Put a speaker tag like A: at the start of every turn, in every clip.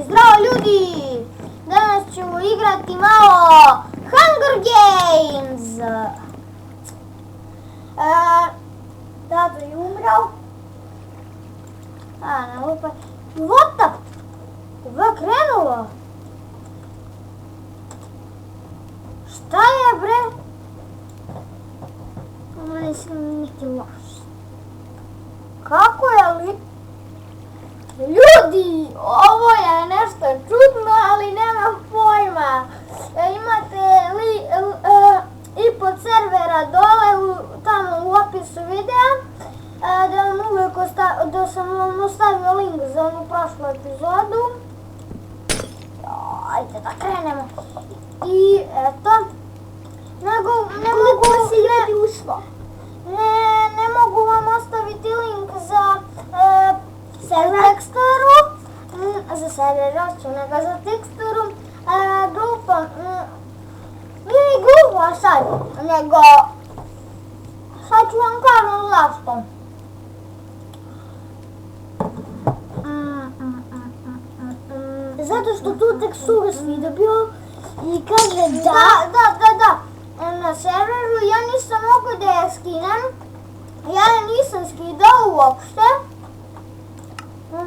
A: Zdravo ljudi! Danas ću igrati malo Hunger Games. Tato je umrao. Ne lupaj. What the? Ovo je krenulo. Šta je bre? Ovo nisam neki loš. Kako je li? Ljudi, ovo je nešto čudno, ali nemam pojma. Imate iPod servera dole, tamo u opisu videa, da sam vam ostavio link za onu prošlu epizodu. Ajde da krenemo. I eto, ne mogu vam ostaviti link za teksturu, za serveraču, nego za teksturu, grupa, nije grupa sad, nego sad ću vam kažem zašto. Zato što tu teksturu svi dobio i kaže da, na serveru ja nisam mogu da je skinem, ja je nisam skidao uopšte. Ja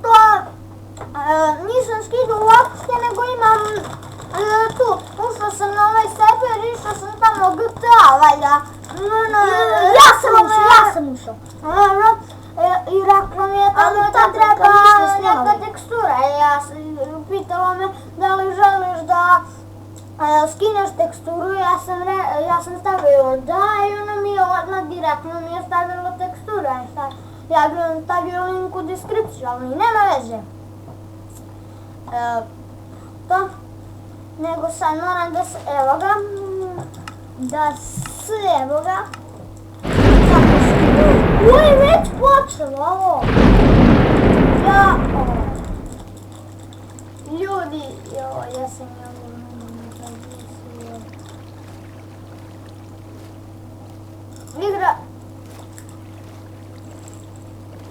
A: to nisam skidao uopšte, nego imam tu, ušla sam na ovaj server, išla sam tamo GTA, valjda. Ja sam ušao. I rekla mi je da treba neka tekstura. Pitala me da li želiš da skineš teksturu, ja sam stavila da i ona mi je odmah direktno mi je stavila tekstura. Ja bi vam stavila link u deskripciju, ali nema veze. To, nego sad moram da se, evo ga, evo ga. Uj, već počelo ovo. Ljudi, ja sam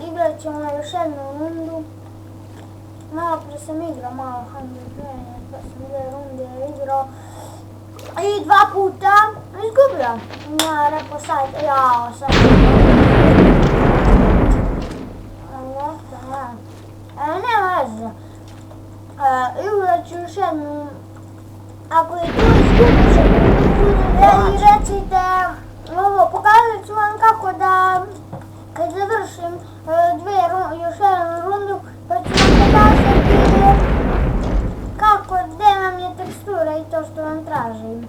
A: igrat ćemo još jednu rundu. Malo prije sam igrao malo Hunger Games, pa sam 2 runde igrao. I 2 puta izgubio. Ja rekao sad, nema veze. Igrat ću još jednu. Ako je tu izgubit ću, i recite ovo, pokazat ću vam kako da, kad završim još jednu rundu, pa ću vam pokazati kako, gdje vam je tekstura i to što vam tražim.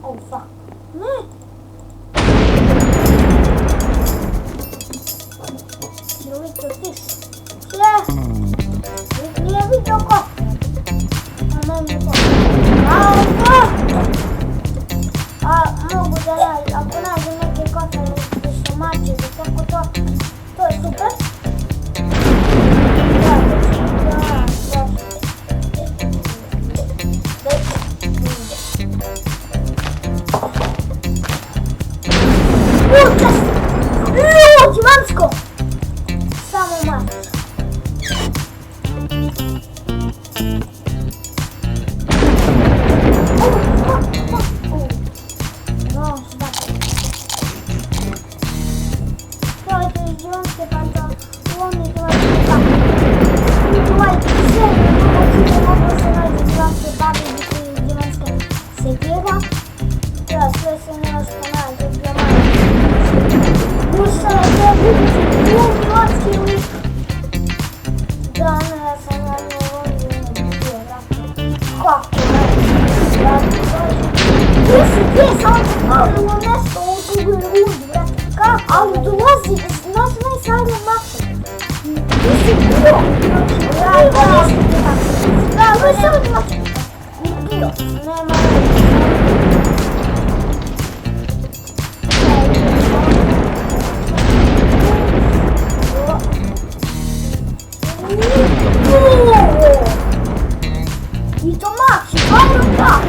A: Oh fuck. Ne! Jovito, tiš. Nije vidio ko? Mogu da nađem, ako nađem neke kofere što su mače za tako to je super. Ljudi, mamsko! Samo mač. Ali dolazi, znači najsavljeno makro. Ti si bio. Da, najsavljeno makro. Bio. Nema. I to mači, dobro tako.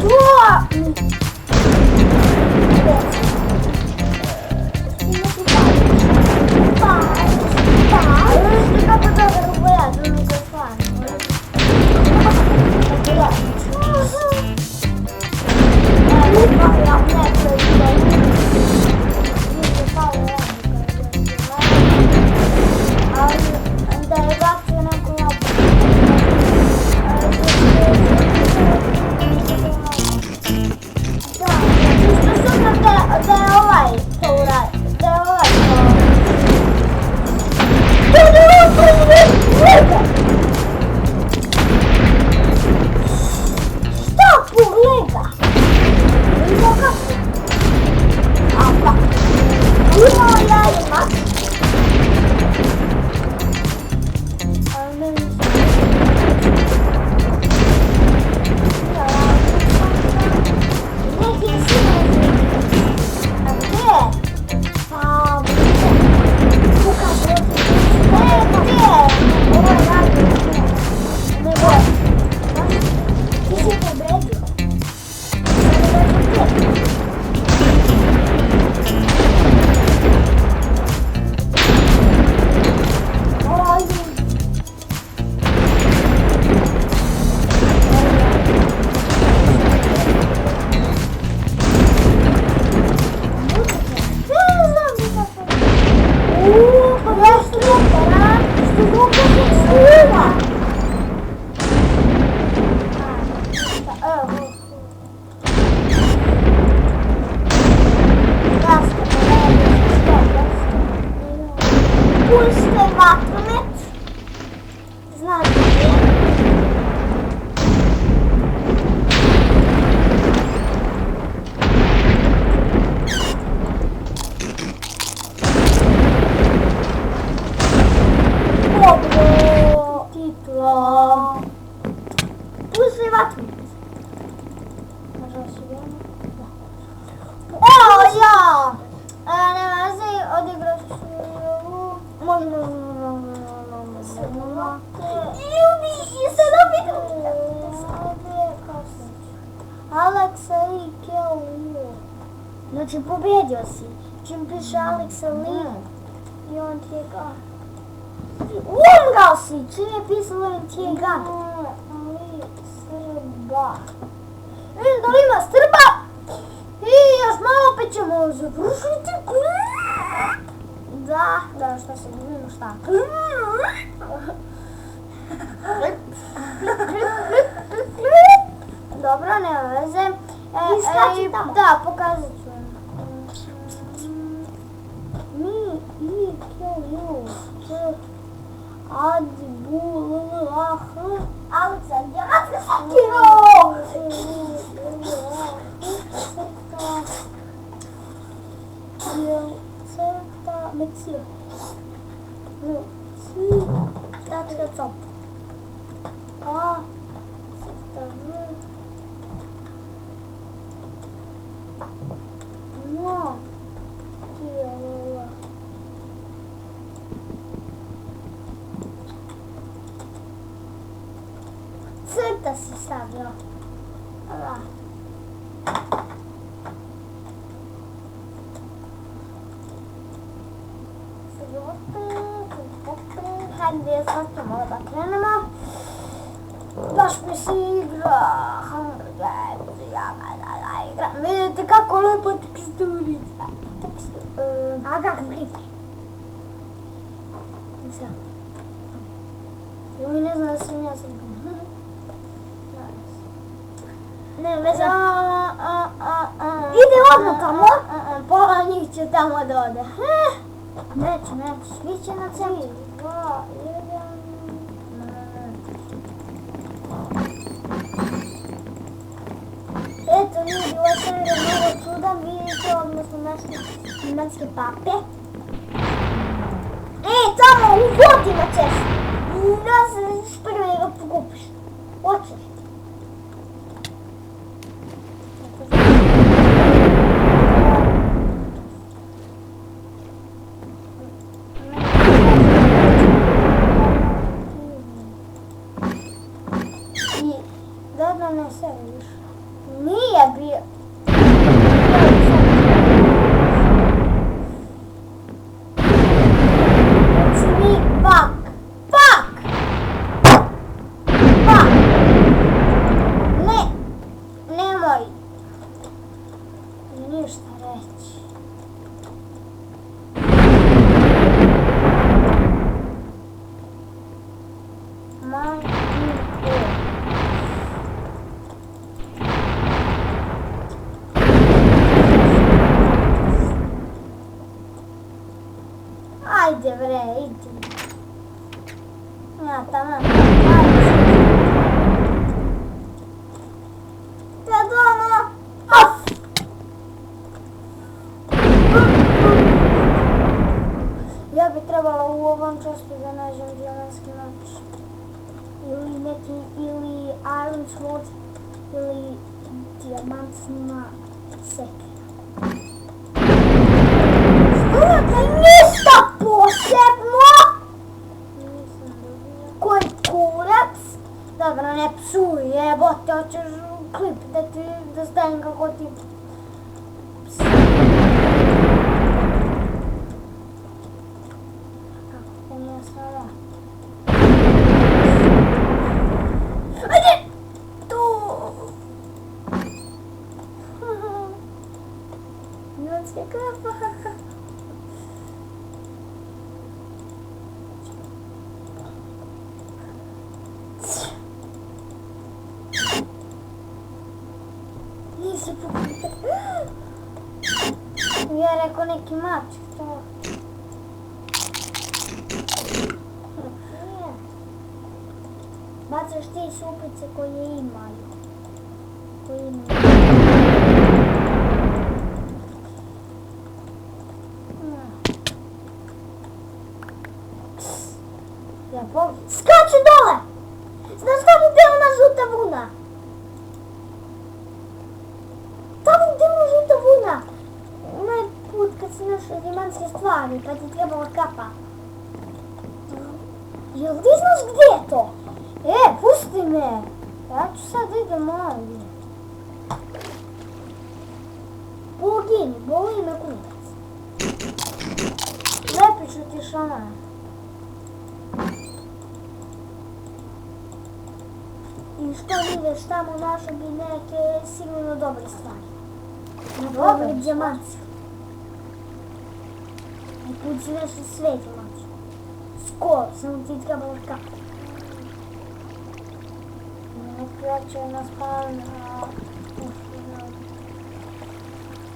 A: To Evo ja! Nema veze, odigrat ću ovu. Možemo... Ljudi, se napitam! Alexa Lee kill you. Znači pobjedio si. Čim piše Alexa Lee i on ti je ga. Umrao si! Čim je pisalo i ti je ga. Srba. Vidim da li ima Srba. I još malo opet ćemo završiti. Da, šta se vidim, šta. Dobro, nema veze. Iskači tamo. Da, pokazat ću vam. Mi, kill you. Adbullah. Aleksandar, Kiro! Crta, Meksio. Tačka cop. A, crta, no, Kiro. Crta si stavio. Da. Hajde, sad ćemo da krenemo. Baš mi se igra. Vidite kako lepo teksturica. A kako klip? Ili ne znam da sam ja sam. Ne, ne znam. Ide odmah tamo. Pola njih će tamo da ode. Neće, svi će na celi. 2, 1. Eto ljudi, ovo sam je mnogo čudan, vidite, odnosno naše njemačke pape. Tamo, u votima ćeš. Da se prvi ga pokupiš. Hoćeš. Ne se vidiš. Nije bio. Reci mi pak. Ne. Nemoj. Ništa reći. Ajde bre, idi. Ja tamo. Kad ono... Ja bi trebala u ovom častu da nađem dijamanski mač. Ili neki, ili Iron Sword, ili dijamantna sekira. Znate ništa posebno! Koji kurac? Dobro, ne psuj, jebote, hoćeš klip da stavim kako ti... Kako mi je sada? Ajde! Tu! Njotske kapa! Ja rekao neki mač, to. Bacaš ti šupice koje imaju. Skači dole! Znaš kako bi bila ona žuta vuna? imaš zemaljske stvari, pa ti trebala kapa. Jel ti znaš gdje je to? Pusti me! Ja ću sad idem ovdje. Bogini, boli me kurac. Lepit ću ti šamar. I što vidiš tamo našo bi neke sigurno dobre stvari. Dobre dijamanci. I tu si nešto sve dijamanci. Skoro, samo ti trebalo kako. Nekada nas palna.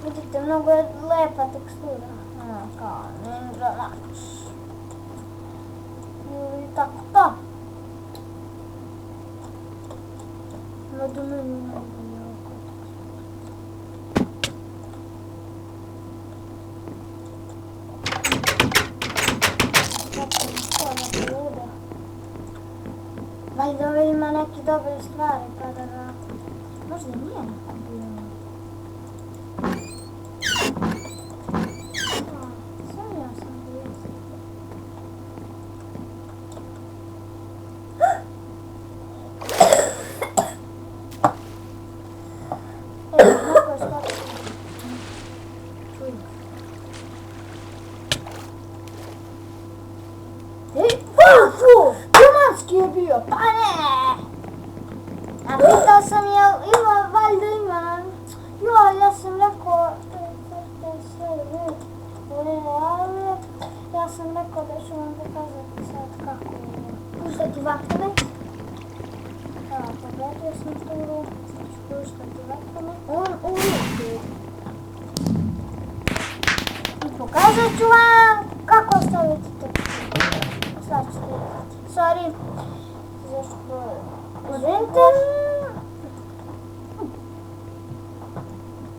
A: Vidite, mnogo je lepa tekstura. Kao ninja mač. Ili tako to. No do meni nije oko tekstura. Valjda ovo ima neke dobre stvari, pa da vratim. Možda nije neko bio. Sanjao sam da jesam. Kako je stvari? Čujem. Diamantski je bio, pa ne! A pitao sam jel ima, valjda ima. Ja sam rekao, ja sam rekao da ću vam pokazati sad kako je. Puštati vatromet. Evo, pogledio sam tu ruku, sad ću puštati vatromet. On uvijek. I pokazat ću vam kako staviti teksturu. Sad ću vidjeti. Sorry. Zašto uz enter.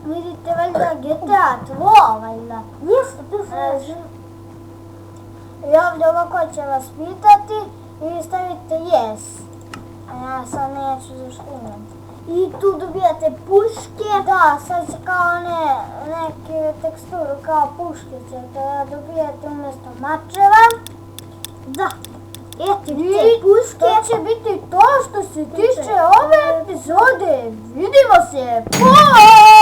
A: Vidite valjda GTA 2 valjda. Jeste, tu se i ovdje ovako će vas pitati i vi stavite yes. A ja sad neću zaštimati. I tu dobijate puške. Da, sad će kao neke teksturu kao puške ćete dobijate umjesto mačeva. Da. Eto te puške. To će biti to što se tiče ove epizode. Vidimo se. Bye!